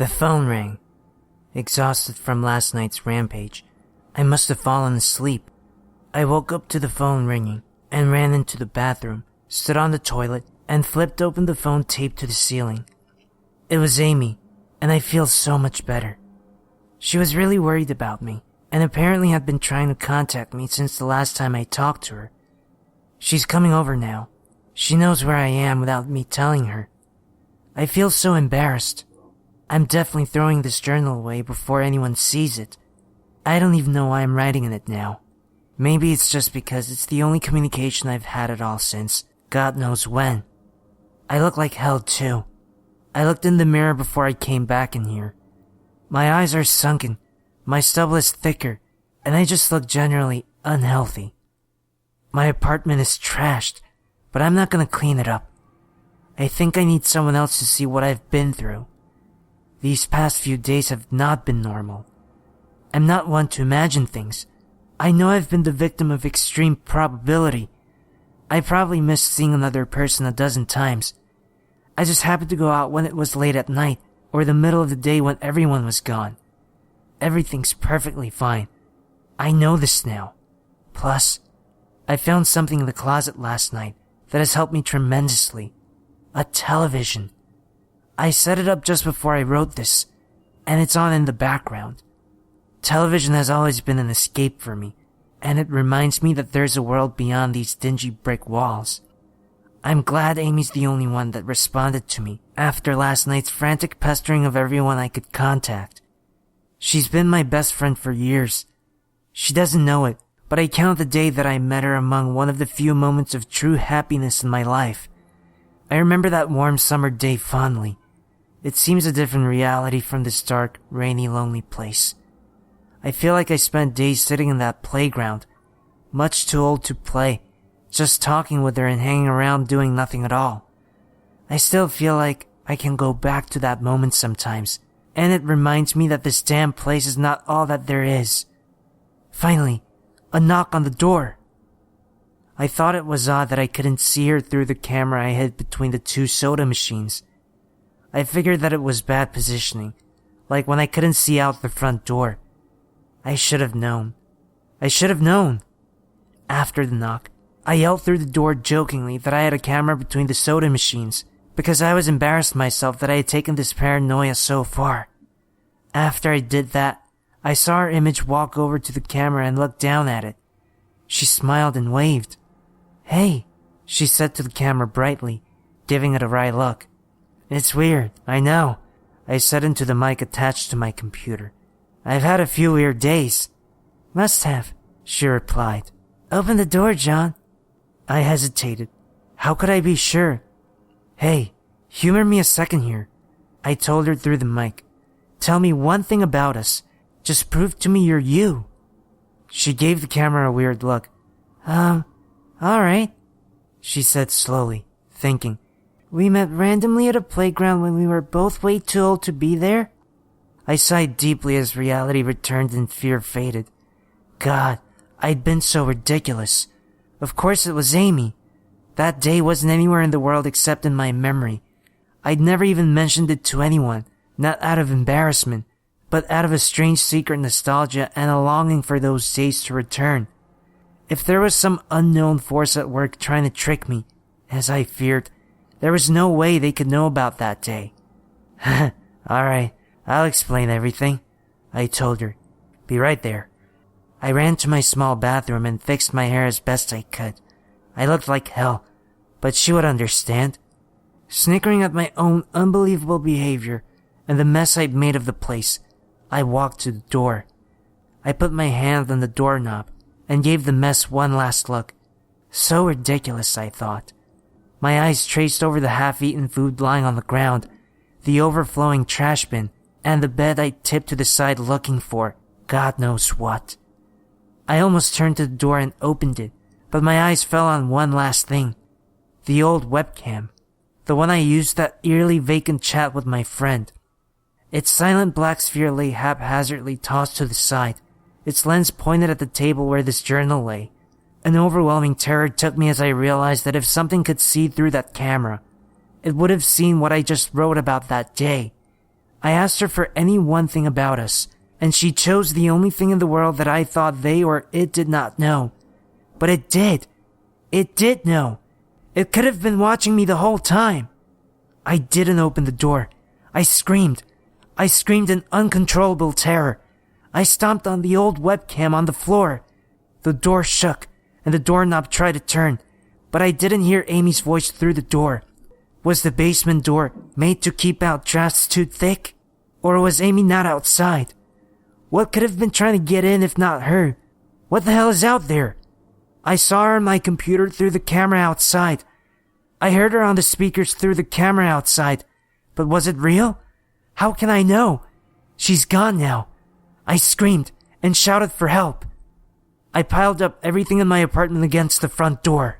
The phone rang. Exhausted from last night's rampage, I must have fallen asleep. I woke up to the phone ringing and ran into the bathroom, stood on the toilet, and flipped open the phone taped to the ceiling. It was Amy, and I feel so much better. She was really worried about me, and apparently had been trying to contact me since the last time I talked to her. She's coming over now. She knows where I am without me telling her. I feel so embarrassed. I'm definitely throwing this journal away before anyone sees it. I don't even know why I'm writing in it now. Maybe it's just because it's the only communication I've had at all since God knows when. I look like hell too. I looked in the mirror before I came back in here. My eyes are sunken, my stubble is thicker, and I just look generally unhealthy. My apartment is trashed, but I'm not gonna clean it up. I think I need someone else to see what I've been through. These past few days have not been normal. I'm not one to imagine things. I know I've been the victim of extreme probability. I probably missed seeing another person a dozen times. I just happened to go out when it was late at night, or the middle of the day when everyone was gone. Everything's perfectly fine. I know this now. Plus, I found something in the closet last night that has helped me tremendously. A television. I set it up just before I wrote this, and it's on in the background. Television has always been an escape for me, and it reminds me that there's a world beyond these dingy brick walls. I'm glad Amy's the only one that responded to me after last night's frantic pestering of everyone I could contact. She's been my best friend for years. She doesn't know it, but I count the day that I met her among one of the few moments of true happiness in my life. I remember that warm summer day fondly. It seems a different reality from this dark, rainy, lonely place. I feel like I spent days sitting in that playground, much too old to play, just talking with her and hanging around doing nothing at all. I still feel like I can go back to that moment sometimes, and it reminds me that this damn place is not all that there is. Finally, a knock on the door. I thought it was odd that I couldn't see her through the camera I hid between the two soda machines. I figured that it was bad positioning, like when I couldn't see out the front door. I should have known. After the knock, I yelled through the door jokingly that I had a camera between the soda machines because I was embarrassed myself that I had taken this paranoia so far. After I did that, I saw her image walk over to the camera and look down at it. She smiled and waved. "Hey," she said to the camera brightly, giving it a wry look. "It's weird, I know," I said into the mic attached to my computer. "I've had a few weird days." "Must have," she replied. "Open the door, John." I hesitated. How could I be sure? "Hey, humor me a second here," I told her through the mic. "Tell me one thing about us. Just prove to me you're you." She gave the camera a weird look. Alright," she said slowly, thinking. "We met randomly at a playground when we were both way too old to be there?" I sighed deeply as reality returned and fear faded. God, I'd been so ridiculous. Of course it was Amy. That day wasn't anywhere in the world except in my memory. I'd never even mentioned it to anyone, not out of embarrassment, but out of a strange secret nostalgia and a longing for those days to return. If there was some unknown force at work trying to trick me, as I feared, there was no way they could know about that day. "Alright, I'll explain everything," I told her. "Be right there." I ran to my small bathroom and fixed my hair as best I could. I looked like hell, but she would understand. Snickering at my own unbelievable behavior and the mess I'd made of the place, I walked to the door. I put my hand on the doorknob and gave the mess one last look. So ridiculous, I thought. My eyes traced over the half-eaten food lying on the ground, the overflowing trash bin, and the bed I tipped to the side looking for God knows what. I almost turned to the door and opened it, but my eyes fell on one last thing. The old webcam. The one I used that eerily vacant chat with my friend. Its silent black sphere lay haphazardly tossed to the side, its lens pointed at the table where this journal lay. An overwhelming terror took me as I realized that if something could see through that camera, it would have seen what I just wrote about that day. I asked her for any one thing about us, and she chose the only thing in the world that I thought they or it did not know. But it did. It did know. It could have been watching me the whole time. I didn't open the door. I screamed. I screamed in uncontrollable terror. I stomped on the old webcam on the floor. The door shook, and the doorknob tried to turn, but I didn't hear Amy's voice through the door. Was the basement door made to keep out drafts too thick? Or was Amy not outside? What could have been trying to get in if not her? What the hell is out there? I saw her on my computer through the camera outside. I heard her on the speakers through the camera outside. But was it real? How can I know? She's gone now. I screamed and shouted for help. I piled up everything in my apartment against the front door.